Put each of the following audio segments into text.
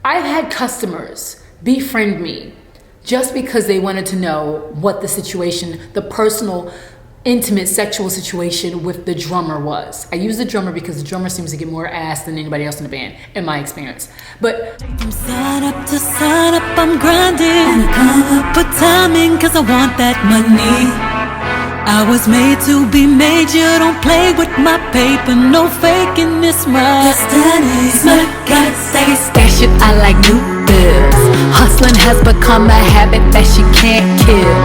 I've had customers befriend me just because they wanted to know what the situation, the personal, intimate sexual situation with the drummer was. I use the drummer because the drummer seems to get more ass than anybody else in the band, in my experience. But from sun up to sun up, I'm grinding, and I come up with timing cause I want that money. I was made to be made, you don't play with my paper, no faking this my destiny. Smart got stash it, I like new bills. Hustling has become a habit that she can't kill.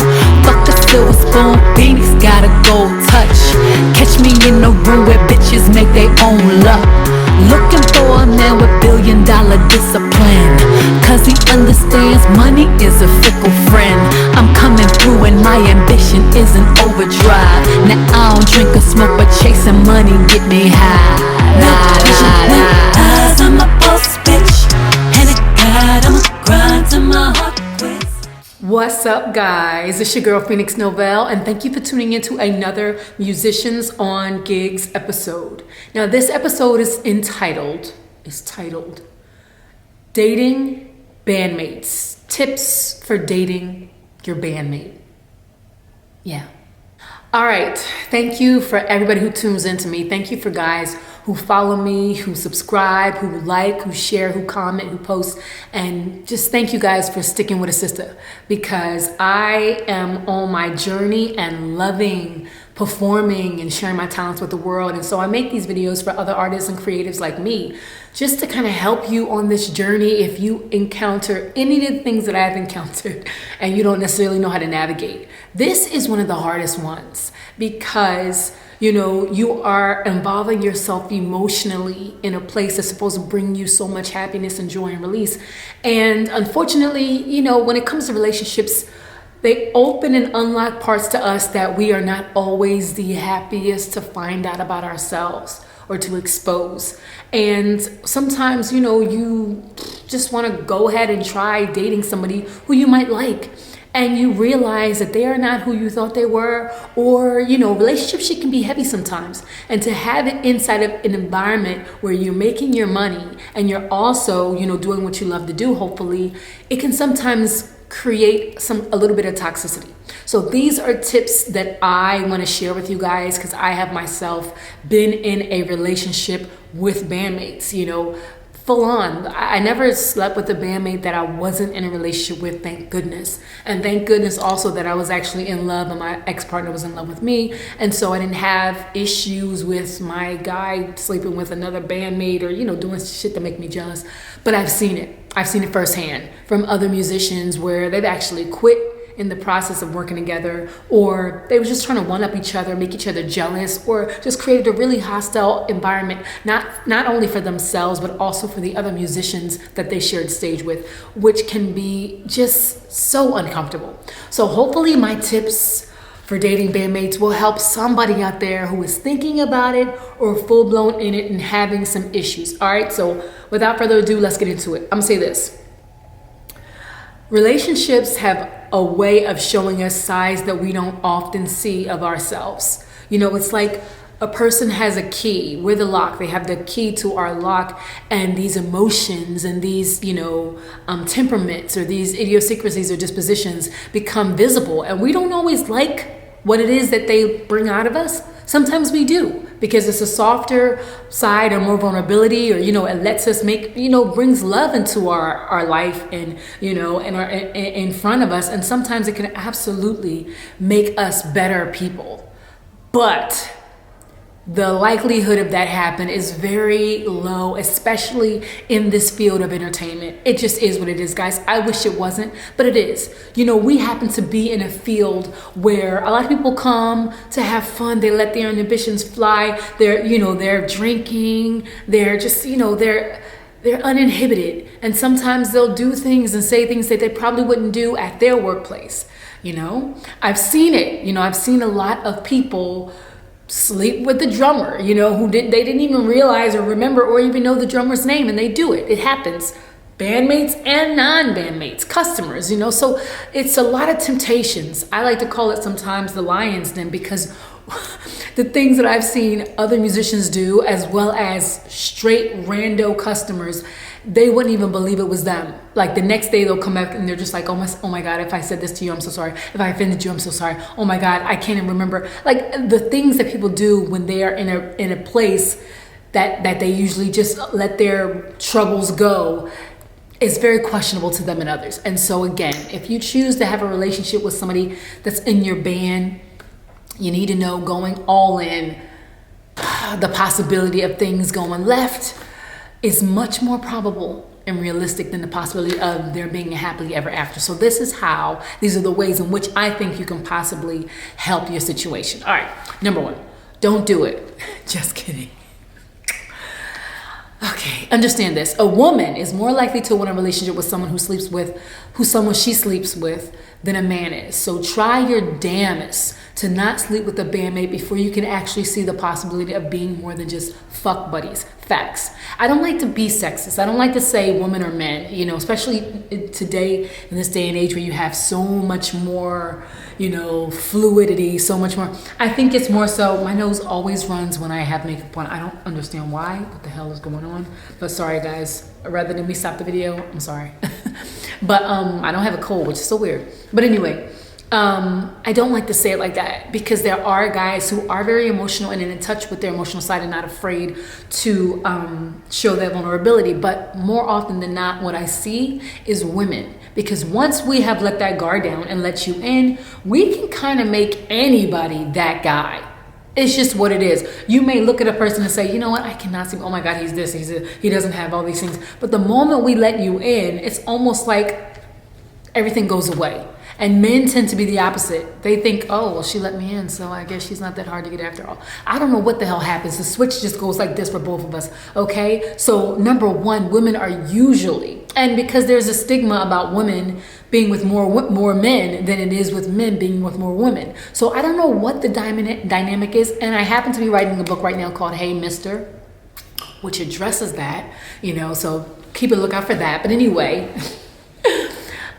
Fuck a silver spoon, Phoenix got a gold touch. Catch me in the room where bitches make their own luck. Looking for a man with $1 billion discipline, cause he understands money is a fickle friend. I'm coming through and my ambition is an overdrive. Now I don't drink or smoke, but chasing money get me high. Eyes, I'm a boss bitch, and it God, I'm a grind to my heart quits. what's up, guys? It's your girl Phoenix Novell, and thank you for tuning into another Musicians on Gigs episode. Now, this episode is titled Dating Bandmates. Tips for dating your bandmate. Yeah. All right. Thank you for everybody who tunes into me. Thank you for guys who follow me, who subscribe, who like, who share, who comment, who post. And just thank you guys for sticking with a sister, because I am on my journey and loving performing and sharing my talents with the world. And so I make these videos for other artists and creatives like me, just to kind of help you on this journey if you encounter any of the things that I've encountered and you don't necessarily know how to navigate. This is one of the hardest ones because, you know, you are involving yourself emotionally in a place that's supposed to bring you so much happiness and joy and release. And unfortunately, you know, when it comes to relationships, they open and unlock parts to us that we are not always the happiest to find out about ourselves or to expose. And sometimes, you know, you just want to go ahead and try dating somebody who you might like, and you realize that they are not who you thought they were, or, you know, relationships can be heavy sometimes. And to have it inside of an environment where you're making your money and you're also, you know, doing what you love to do, hopefully, it can sometimes create a little bit of toxicity. So these are tips that I want to share with you guys, because I have myself been in a relationship with bandmates, you know, full on. I never slept with a bandmate that I wasn't in a relationship with, thank goodness. And thank goodness also that I was actually in love and my ex-partner was in love with me. And so I didn't have issues with my guy sleeping with another bandmate or, you know, doing shit to make me jealous. But I've seen it. I've seen it firsthand from other musicians where they've actually quit in the process of working together, or they were just trying to one-up each other, make each other jealous, or just created a really hostile environment, not only for themselves, but also for the other musicians that they shared stage with, which can be just so uncomfortable. So hopefully my tips for dating bandmates will help somebody out there who is thinking about it or full-blown in it and having some issues. All right, so without further ado, let's get into it. I'm gonna say this. Relationships have a way of showing us sides that we don't often see of ourselves. You know, it's like a person has a key. We're the lock. They have the key to our lock, and these emotions and these, you know, temperaments or these idiosyncrasies or dispositions become visible, and we don't always like what it is that they bring out of us. Sometimes we do, because it's a softer side or more vulnerability, or, you know, it lets us make, you know, brings love into our life and, you know, and in front of us. And sometimes it can absolutely make us better people. But the likelihood of that happen is very low, especially in this field of entertainment. It just is what it is, guys. I wish it wasn't, but it is. You know, we happen to be in a field where a lot of people come to have fun. They let their inhibitions fly. They're drinking. They're just, you know, they're uninhibited. And sometimes they'll do things and say things that they probably wouldn't do at their workplace. You know, I've seen it. You know, I've seen a lot of people sleep with the drummer, you know, they didn't even realize or remember or even know the drummer's name, and they do it. It happens. Bandmates and non-bandmates, customers, you know, so it's a lot of temptations. I like to call it sometimes the lion's den, because the things that I've seen other musicians do, as well as straight rando customers, they wouldn't even believe it was them. Like the next day they'll come back and they're just like, oh my God, if I said this to you, I'm so sorry. If I offended you, I'm so sorry. Oh my God, I can't even remember. Like the things that people do when they are in a place that they usually just let their troubles go is very questionable to them and others. And so again, if you choose to have a relationship with somebody that's in your band, you need to know going all in, the possibility of things going left is much more probable and realistic than the possibility of there being a happily ever after. So these are the ways in which I think you can possibly help your situation. All right, number one, don't do it. Just kidding. Okay, understand this. A woman is more likely to want a relationship with someone someone she sleeps with than a man is. So try your damnest to not sleep with a bandmate before you can actually see the possibility of being more than just fuck buddies. Facts. I don't like to be sexist. I don't like to say woman or men, especially today in this day and age where you have so much more, fluidity, so much more. I think it's more so my nose always runs when I have makeup on. I don't understand why. What the hell is going on? But sorry guys, rather than me stop the video, I'm sorry. But I don't have a cold, which is so weird. But anyway, I don't like to say it like that because there are guys who are very emotional and in touch with their emotional side and not afraid to show their vulnerability. But more often than not, what I see is women. Because once we have let that guard down and let you in, we can kind of make anybody that guy. It's just what it is. You may look at a person and say, you know what, I cannot see, oh my God, he's this, he doesn't have all these things. But the moment we let you in, it's almost like everything goes away. And men tend to be the opposite. They think, oh, well, she let me in, so I guess she's not that hard to get after all. I don't know what the hell happens. The switch just goes like this for both of us, okay? So number one, women are usually, and because there's a stigma about women being with more men than it is with men being with more women. So I don't know what the dynamic is, and I happen to be writing a book right now called Hey Mister, which addresses that, so keep a lookout for that. But anyway,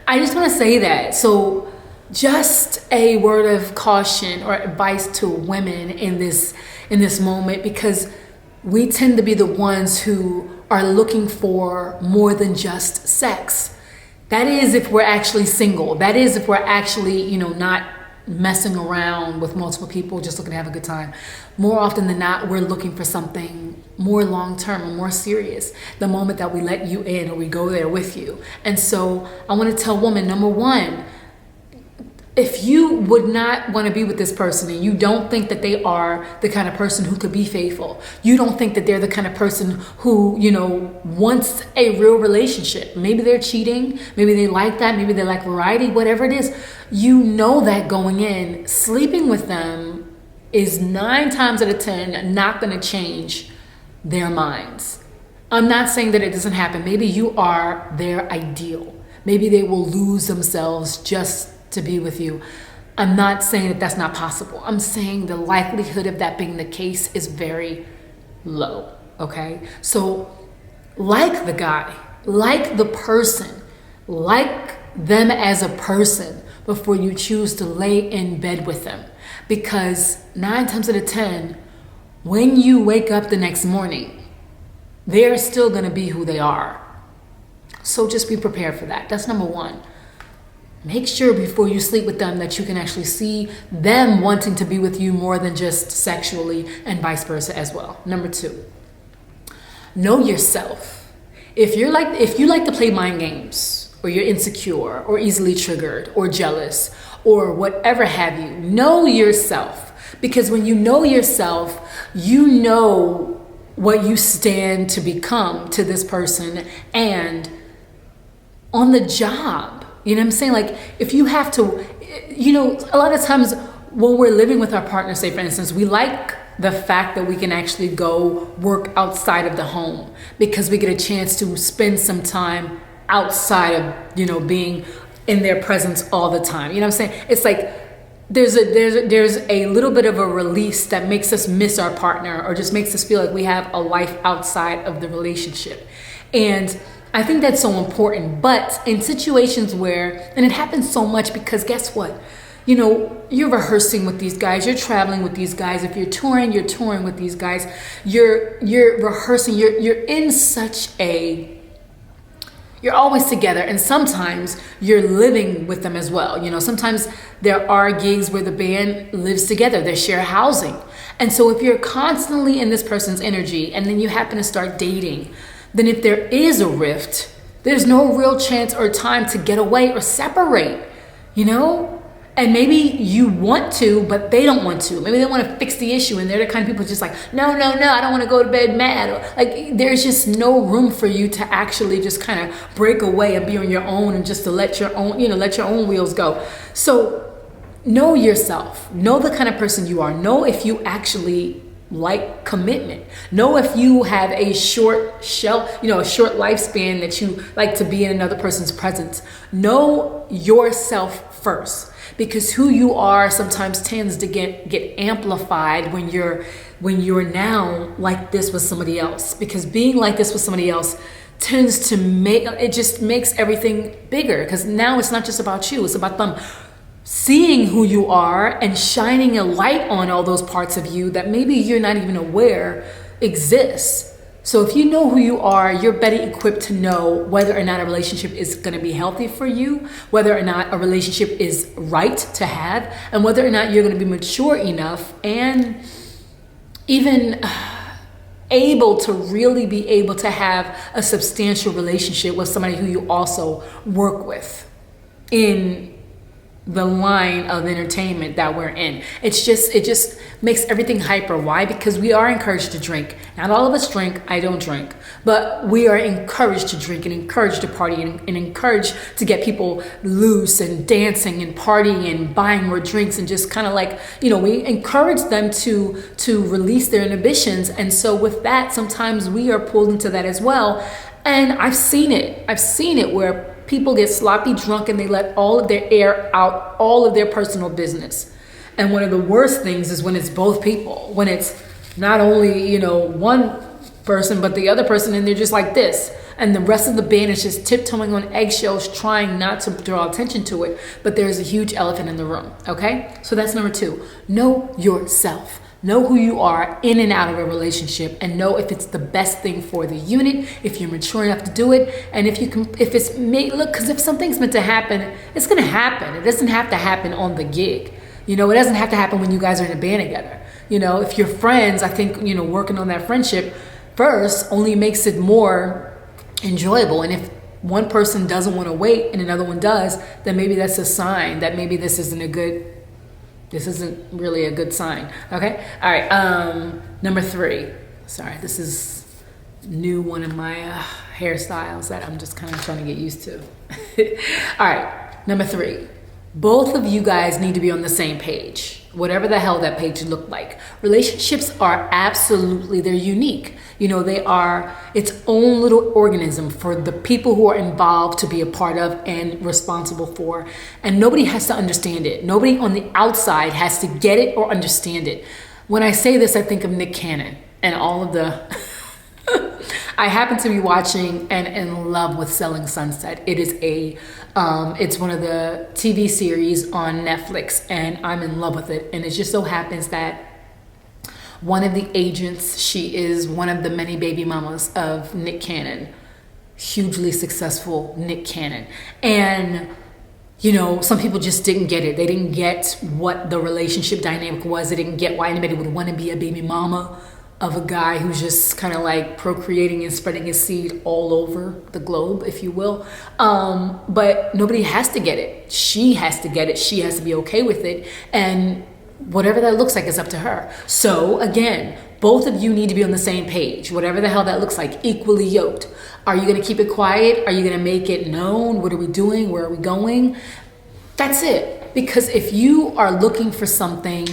I just want to say that. So just a word of caution or advice to women in this moment, because we tend to be the ones who are looking for more than just sex. That is if we're actually single. That is if we're actually, not messing around with multiple people, just looking to have a good time. More often than not, we're looking for something more long-term or more serious the moment that we let you in or we go there with you. And so I want to tell women, number one, if you would not want to be with this person and you don't think that they are the kind of person who could be faithful, you don't think that they're the kind of person who, wants a real relationship. Maybe they're cheating, maybe they like that, maybe they like variety, whatever it is, that going in, sleeping with them is 9 times out of 10 not going to change their minds. I'm not saying that it doesn't happen. Maybe you are their ideal. Maybe they will lose themselves just to be with you. I'm not saying that that's not possible. I'm saying the likelihood of that being the case is very low, okay? So like the guy, like the person, like them as a person before you choose to lay in bed with them. Because 9 times out of 10, when you wake up the next morning, they're still gonna be who they are. So just be prepared for that. That's number one. Make sure before you sleep with them that you can actually see them wanting to be with you more than just sexually, and vice versa as well. Number 2, know yourself. If you like to play mind games, or you're insecure or easily triggered or jealous or whatever have you, know yourself. Because when you know yourself, you know what you stand to become to this person and on the job. You know what I'm saying? Like if you have to, a lot of times when we're living with our partner, say for instance, we like the fact that we can actually go work outside of the home because we get a chance to spend some time outside of, being in their presence all the time. You know what I'm saying? It's like there's a little bit of a release that makes us miss our partner or just makes us feel like we have a life outside of the relationship. And I think that's so important. But in situations where, and it happens so much because guess what? You're rehearsing with these guys, you're traveling with these guys. If you're touring with these guys. You're rehearsing, you're in such a You're always together, and sometimes you're living with them as well. Sometimes there are gigs where the band lives together, they share housing. And so if you're constantly in this person's energy and then you happen to start dating, then if there is a rift, there's no real chance or time to get away or separate, And maybe you want to, but they don't want to. Maybe they want to fix the issue, and they're the kind of people just like, no, I don't want to go to bed mad. Like, there's just no room for you to actually just kind of break away and be on your own and just to let your own wheels go. So know yourself. Know the kind of person you are. Know if you actually like commitment. Know if you have a short lifespan that you like to be in another person's presence. Know yourself first, because who you are sometimes tends to get amplified when you're now like this with somebody else, because being like this with somebody else tends to makes everything bigger, because now it's not just about you, it's about them seeing who you are and shining a light on all those parts of you that maybe you're not even aware exists. So if you know who you are, you're better equipped to know whether or not a relationship is going to be healthy for you, whether or not a relationship is right to have, and whether or not you're going to be mature enough and even able to really be able to have a substantial relationship with somebody who you also work with in the line of entertainment that we're in. It just makes everything hyper. Why? Because we are encouraged to drink. Not all of us drink. I don't drink. But we are encouraged to drink and encouraged to party and encouraged to get people loose and dancing and partying and buying more drinks and just kind of like, we encourage them to release their inhibitions. And so with that, sometimes we are pulled into that as well. And I've seen it where people get sloppy drunk and they let all of their air out, all of their personal business. And one of the worst things is when it's both people, when it's not only, one person, but the other person, and they're just like this. And the rest of the band is just tiptoeing on eggshells, trying not to draw attention to it. But there's a huge elephant in the room, okay? So that's number 2. Know yourself. Know who you are in and out of a relationship, and know if it's the best thing for the unit, if you're mature enough to do it, and if if something's meant to happen, it's going to happen. It doesn't have to happen on the gig. It doesn't have to happen when you guys are in a band together. If you're friends, I think, working on that friendship first only makes it more enjoyable. And if one person doesn't want to wait and another one does, then maybe that's a sign that maybe this isn't really a good sign. Okay. All right. Number 3. Sorry, this is one of my hairstyles that I'm just kind of trying to get used to. All right. Number 3. Both of you guys need to be on the same page, whatever the hell that page looked like. Relationships are they're unique. They are its own little organism for the people who are involved to be a part of and responsible for. And nobody has to understand it. Nobody on the outside has to get it or understand it. When I say this, I think of Nick Cannon and all of the... I happen to be watching and in love with Selling Sunset. It is it's one of the TV series on Netflix, and I'm in love with it. And it just so happens that one of the agents, she is one of the many baby mamas of Nick Cannon, hugely successful Nick Cannon. And some people just didn't get it. They didn't get what the relationship dynamic was. They didn't get why anybody would want to be a baby mama of a guy who's just kind of like procreating and spreading his seed all over the globe, if you will. But nobody has to get it. She has to get it. She has to be okay with it. And whatever that looks like is up to her. So again, both of you need to be on the same page, whatever the hell that looks like, equally yoked. Are you going to keep it quiet? Are you going to make it known? What are we doing? Where are we going? That's it. Because if you are looking for something,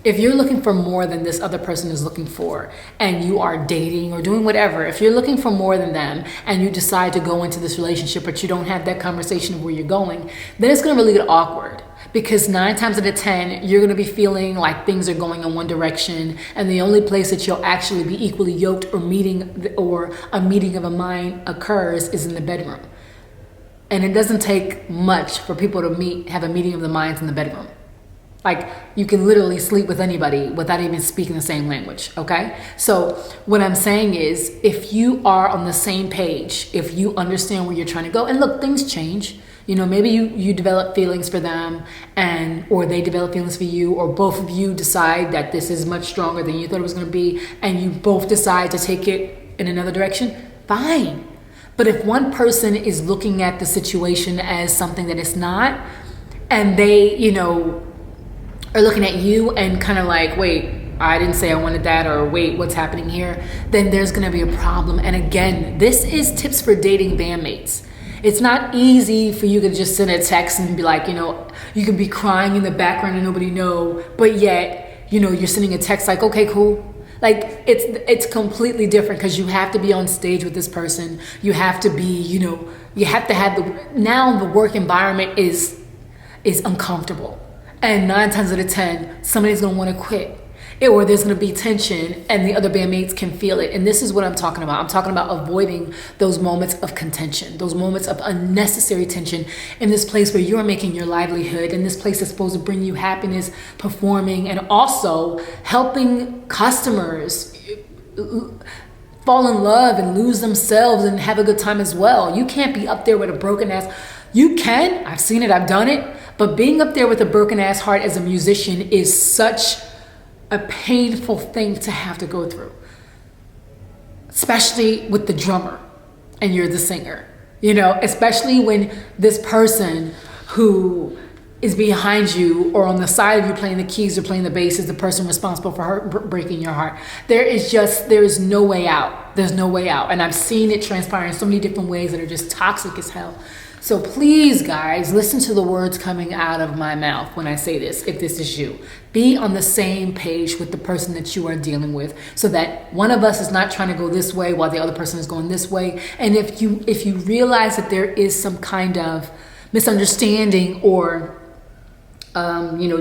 if you're looking for more than this other person is looking for, and you are dating or doing whatever, if you're looking for more than them and you decide to go into this relationship, but you don't have that conversation of where you're going, then it's going to really get awkward. Because 9 times out of 10, you're going to be feeling like things are going in one direction, and the only place that you'll actually be equally yoked or a meeting of a mind occurs is in the bedroom. And it doesn't take much for people to have a meeting of the minds in the bedroom. Like, you can literally sleep with anybody without even speaking the same language, okay? So what I'm saying is, if you are on the same page, if you understand where you're trying to go, and look, things change. You know, maybe you develop feelings for them, or they develop feelings for you, or both of you decide that this is much stronger than you thought it was going to be, and you both decide to take it in another direction, fine. But if one person is looking at the situation as something that it's not, and they, you know, are looking at you and kind of like, wait, I didn't say I wanted that, or wait, what's happening here? Then there's going to be a problem. And again, this is tips for dating bandmates. It's not easy for you to just send a text and be like, you know, you could be crying in the background and nobody know, but yet, you know, you're sending a text like, okay, cool. Like, it's completely different, because you have to be on stage with this person. You have to be, you know, you have to have now the work environment is uncomfortable. And 9 times out of 10, somebody's going to want to quit. Or there's going to be tension, and the other bandmates can feel it. And this is what I'm talking about. I'm talking about avoiding those moments of contention, those moments of unnecessary tension in this place where you're making your livelihood, in this place that's supposed to bring you happiness, performing, and also helping customers fall in love and lose themselves and have a good time as well. You can't be up there with a broken ass. You can. I've seen it. I've done it. But being up there with a broken ass heart as a musician is such a painful thing to have to go through, especially with the drummer and you're the singer, you know, especially when this person who is behind you or on the side of you playing the keys or playing the bass is the person responsible for her breaking your heart. There is no way out. There's no way out. And I've seen it transpire in so many different ways that are just toxic as hell. So please, guys, listen to the words coming out of my mouth when I say this, if this is you. Be on the same page with the person that you are dealing with, so that one of us is not trying to go this way while the other person is going this way. And if you realize that there is some kind of misunderstanding or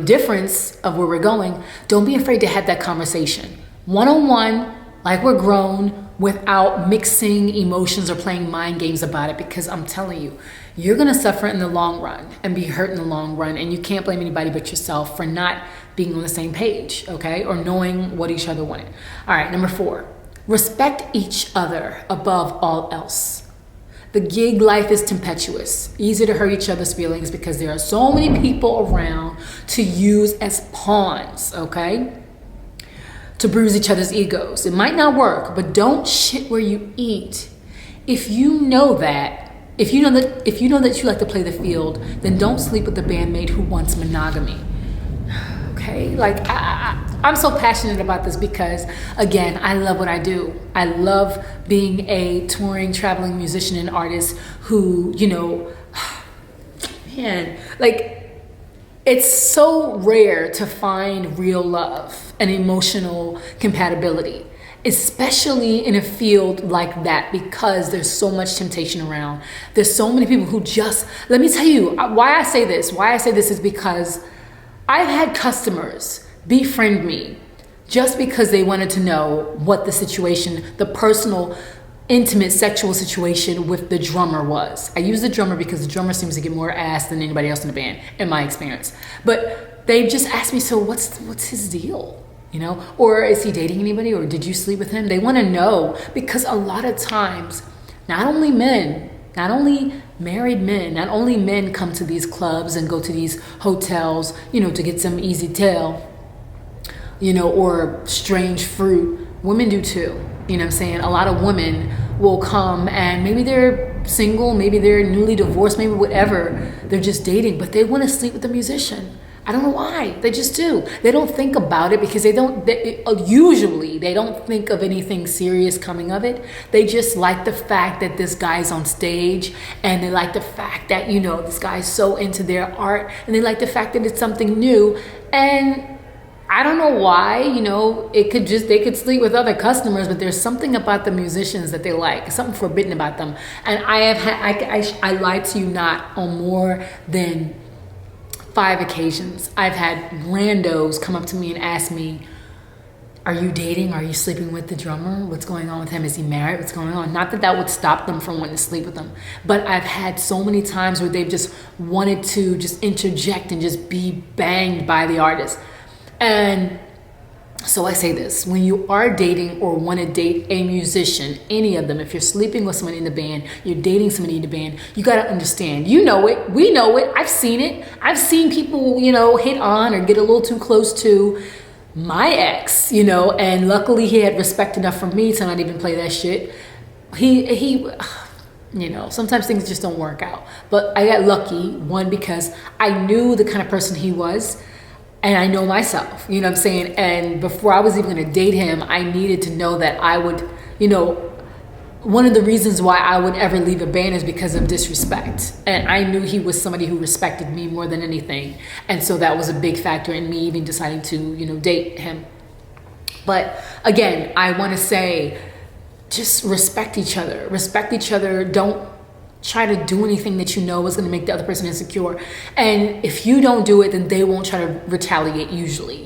difference of where we're going, don't be afraid to have that conversation. One-on-one, like we're grown, without mixing emotions or playing mind games about it, because I'm telling you, you're going to suffer in the long run and be hurt in the long run, and you can't blame anybody but yourself for not being on the same page, okay, or knowing what each other wanted. All right, number 4, respect each other above all else. The gig life is tempestuous, easy to hurt each other's feelings because there are so many people around to use as pawns, okay? To bruise each other's egos. It might not work, but don't shit where you eat. If you know that you like to play the field, then don't sleep with the bandmate who wants monogamy. Okay? Like, I'm so passionate about this because, again, I love what I do. I love being a touring, traveling musician and artist who, it's so rare to find real love and emotional compatibility, especially in a field like that, because there's so much temptation around. There's so many people who let me tell you why I say this. Why I say this is because I've had customers befriend me just because they wanted to know what the situation, the personal, intimate sexual situation with the drummer was. I use the drummer because the drummer seems to get more ass than anybody else in the band, in my experience. But they just asked me, so what's his deal? Or is he dating anybody, or did you sleep with him? They want to know, because a lot of times, not only married men, not only men come to these clubs and go to these hotels, to get some easy tail, or strange fruit. Women do too. You know what I'm saying? A lot of women will come and maybe they're single, maybe they're newly divorced, maybe whatever. They're just dating, but they want to sleep with the musician. I don't know why. They just do. They don't think about it because usually they don't think of anything serious coming of it. They just like the fact that this guy's on stage, and they like the fact that, this guy's so into their art, and they like the fact that it's something new. And I don't know why, they could sleep with other customers, but there's something about the musicians that they like, something forbidden about them. And I lied to you not, on more than 5 occasions. I've had randos come up to me and ask me, Are you dating? Are you sleeping with the drummer? What's going on with him? Is he married? What's going on? Not that that would stop them from wanting to sleep with them, but I've had so many times where they've just wanted to just interject and just be banged by the artist. And so I say this, when you are dating or want to date a musician, any of them, if you're sleeping with somebody in the band, you're dating somebody in the band, you got to understand, you know it, we know it, I've seen it. I've seen people, hit on or get a little too close to my ex, and luckily he had respect enough for me to not even play that shit. He sometimes things just don't work out. But I got lucky, one, because I knew the kind of person he was, and I know myself, you know what I'm saying? And before I was even gonna date him, I needed to know that I would, one of the reasons why I would ever leave a band is because of disrespect. And I knew he was somebody who respected me more than anything. And so that was a big factor in me even deciding to, date him. But again, I wanna say, just respect each other. Respect each other. Don't try to do anything that you know is going to make the other person insecure. And if you don't do it, then they won't try to retaliate usually.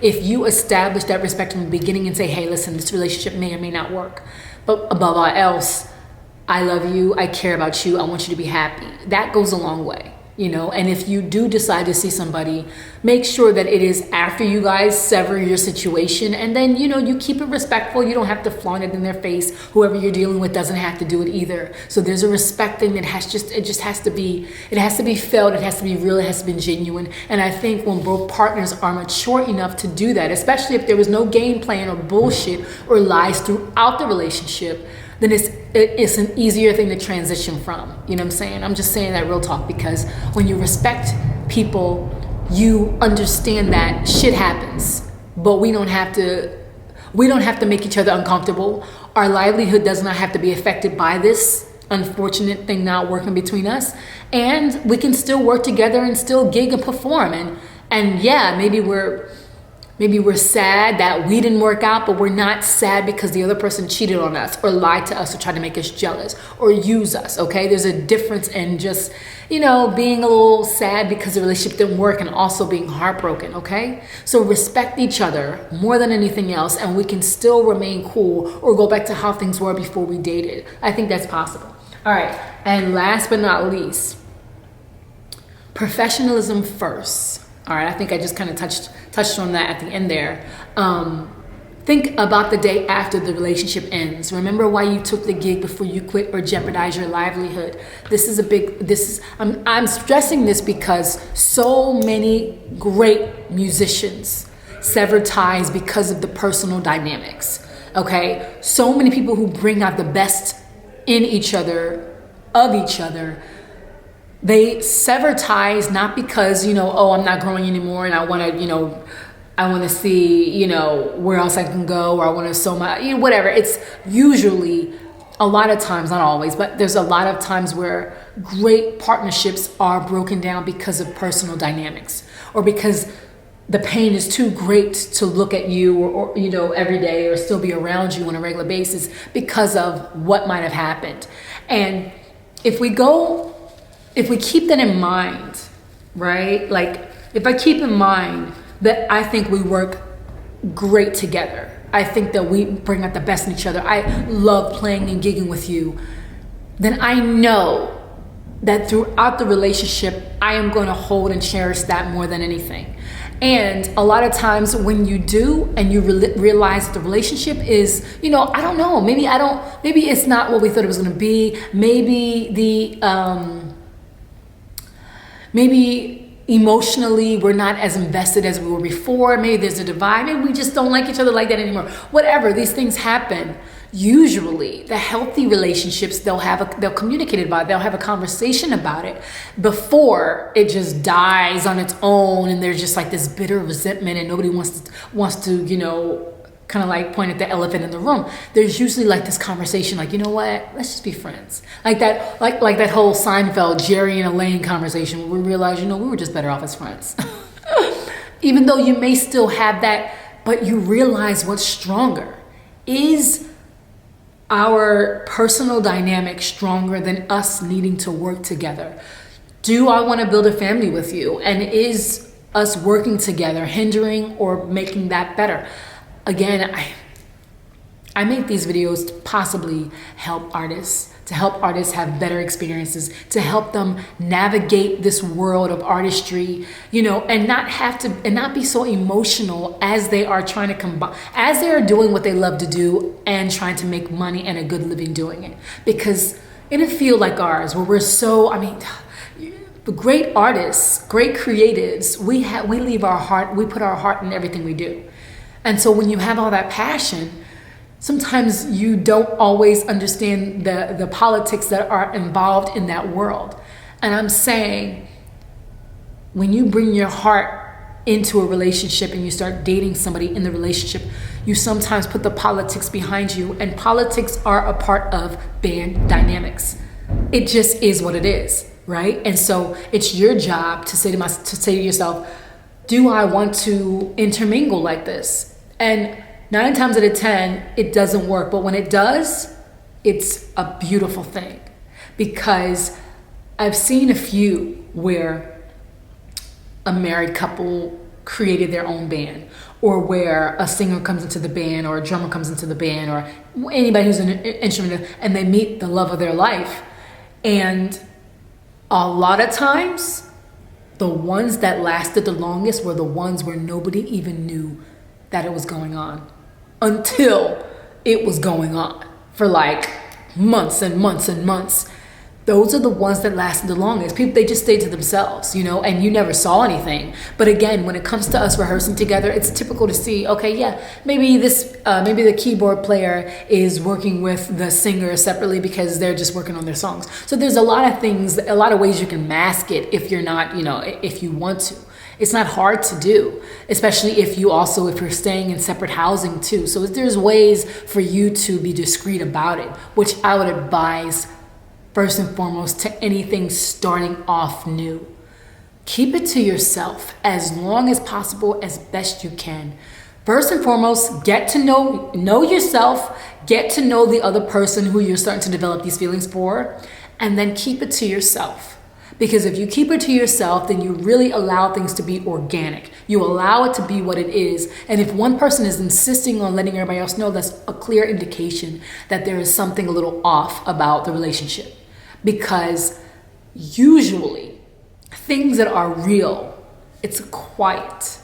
If you establish that respect from the beginning and say, hey, listen, this relationship may or may not work, but above all else, I love you, I care about you, I want you to be happy. That goes a long way. And if you do decide to see somebody, make sure that it is after you guys sever your situation, and then you keep it respectful. You don't have to flaunt it in their face. Whoever you're dealing with doesn't have to do it either. So there's a respect thing that has to be felt, it has to be real, it has to be genuine. And I think when both partners are mature enough to do that, especially if there was no game plan or bullshit or lies throughout the relationship, then it's an easier thing to transition from. You know what I'm saying? I'm just saying that real talk, because when you respect people, you understand that shit happens, but we don't have to make each other uncomfortable. Our livelihood does not have to be affected by this unfortunate thing not working between us, and we can still work together and still gig and perform. And yeah, maybe we're sad that we didn't work out, but we're not sad because the other person cheated on us or lied to us or tried to make us jealous or use us, okay? There's a difference in just, being a little sad because the relationship didn't work and also being heartbroken, okay? So respect each other more than anything else, and we can still remain cool or go back to how things were before we dated. I think that's possible. All right, and last but not least, professionalism first. All right, I think I just kind of touched on that at the end there. Think about the day after the relationship ends. Remember why you took the gig before you quit or jeopardize your livelihood. I'm stressing this because so many great musicians sever ties because of the personal dynamics. Okay, so many people who bring out the best in each other, of each other, they sever ties not because, I'm not growing anymore and I want to see, where else I can go, or I want to sow my, whatever. It's usually a lot of times, not always, but there's a lot of times where great partnerships are broken down because of personal dynamics, or because the pain is too great to look at you or every day, or still be around you on a regular basis because of what might have happened. And if we keep that in mind, right? Like, if I keep in mind that I think we work great together, I think that we bring out the best in each other, I love playing and gigging with you, then I know that throughout the relationship, I am going to hold and cherish that more than anything. And a lot of times when you do and you realize that the relationship is, I don't know, maybe it's not what we thought it was going to be. Maybe emotionally we're not as invested as we were before. Maybe there's a divide. Maybe we just don't like each other like that anymore. Whatever, these things happen. Usually the healthy relationships, they'll communicate about it. They'll have a conversation about it before it just dies on its own, and there's just like this bitter resentment and nobody wants to kind of like point at the elephant in the room. There's usually like this conversation, like, you know what, let's just be friends. Like that, like that whole Seinfeld, Jerry and Elaine conversation where we realize, we were just better off as friends. Even though you may still have that, but you realize what's stronger. Is our personal dynamic stronger than us needing to work together? Do I want to build a family with you? And is us working together hindering or making that better? again, I make these videos to possibly help artists, to help artists have better experiences, to help them navigate this world of artistry, and not be so emotional as they are trying to combine, as they are doing what they love to do and trying to make money and a good living doing it. Because in a field like ours, where we're so, the great artists, great creatives, we put our heart in everything we do. And so when you have all that passion, sometimes you don't always understand the politics that are involved in that world. And I'm saying, when you bring your heart into a relationship and you start dating somebody in the relationship, you sometimes put the politics behind you, and politics are a part of band dynamics. It just is what it is, right? And so it's your job to say to yourself, do I want to intermingle like this? And 9 times out of 10, it doesn't work. But when it does, it's a beautiful thing. Because I've seen a few where a married couple created their own band, or where a singer comes into the band, or a drummer comes into the band, or anybody who's an instrument, and they meet the love of their life. And a lot of times, the ones that lasted the longest were the ones where nobody even knew that it was going on, until it was going on for like months and months and months. Those are the ones that lasted the longest. People, they just stayed to themselves, and you never saw anything. But again, when it comes to us rehearsing together, it's typical to see, okay, yeah, maybe the keyboard player is working with the singer separately because they're just working on their songs. So there's a lot of things, a lot of ways you can mask it if you're not, if you want to. It's not hard to do, especially if you're staying in separate housing too. So there's ways for you to be discreet about it, which I would advise first and foremost to anything starting off new. Keep it to yourself as long as possible, as best you can. First and foremost, get to know yourself, get to know the other person who you're starting to develop these feelings for, and then keep it to yourself. Because if you keep it to yourself, then you really allow things to be organic. You allow it to be what it is. And if one person is insisting on letting everybody else know, that's a clear indication that there is something a little off about the relationship. Because usually, things that are real, it's quiet.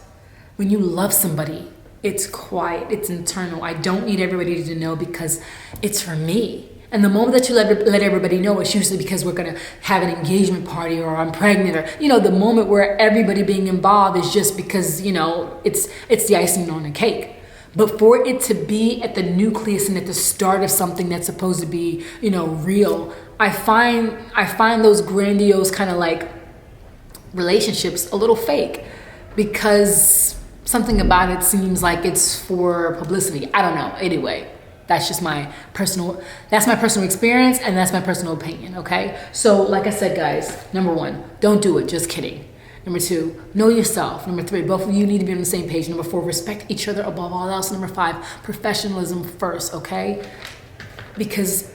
When you love somebody, it's quiet, it's internal. I don't need everybody to know because it's for me. And the moment that you let everybody know, it's usually because we're going to have an engagement party, or I'm pregnant, or, the moment where everybody being involved is just because, it's the icing on the cake. But for it to be at the nucleus and at the start of something that's supposed to be, real, I find those grandiose kind of like relationships a little fake, because something about it seems like it's for publicity. I don't know. Anyway. That's my personal experience, and that's my personal opinion, okay? So like I said, guys, number 1, don't do it, just kidding. Number 2, know yourself. Number 3, both of you need to be on the same page. Number 4, respect each other above all else. Number 5, professionalism first, okay? Because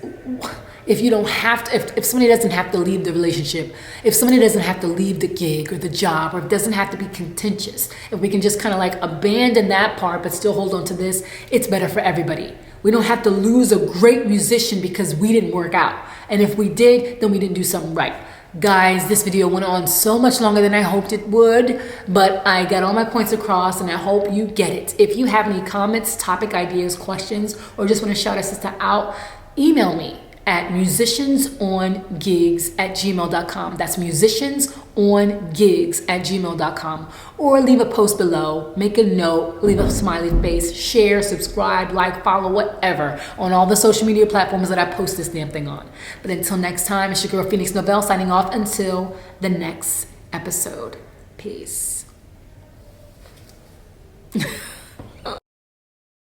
if you don't have to, if somebody doesn't have to leave the relationship, if somebody doesn't have to leave the gig or the job, or it doesn't have to be contentious, if we can just kind of like abandon that part but still hold on to this, it's better for everybody. We don't have to lose a great musician because we didn't work out. And if we did, then we didn't do something right. Guys, this video went on so much longer than I hoped it would, but I got all my points across, and I hope you get it. If you have any comments, topic ideas, questions, or just want to shout a sister out, email me at musiciansongigs@gmail.com. That's musiciansongigs@gmail.com. Or leave a post below, make a note, leave a smiley face, share, subscribe, like, follow, whatever, on all the social media platforms that I post this damn thing on. But until next time, it's your girl Phoenix Novell signing off until the next episode. Peace.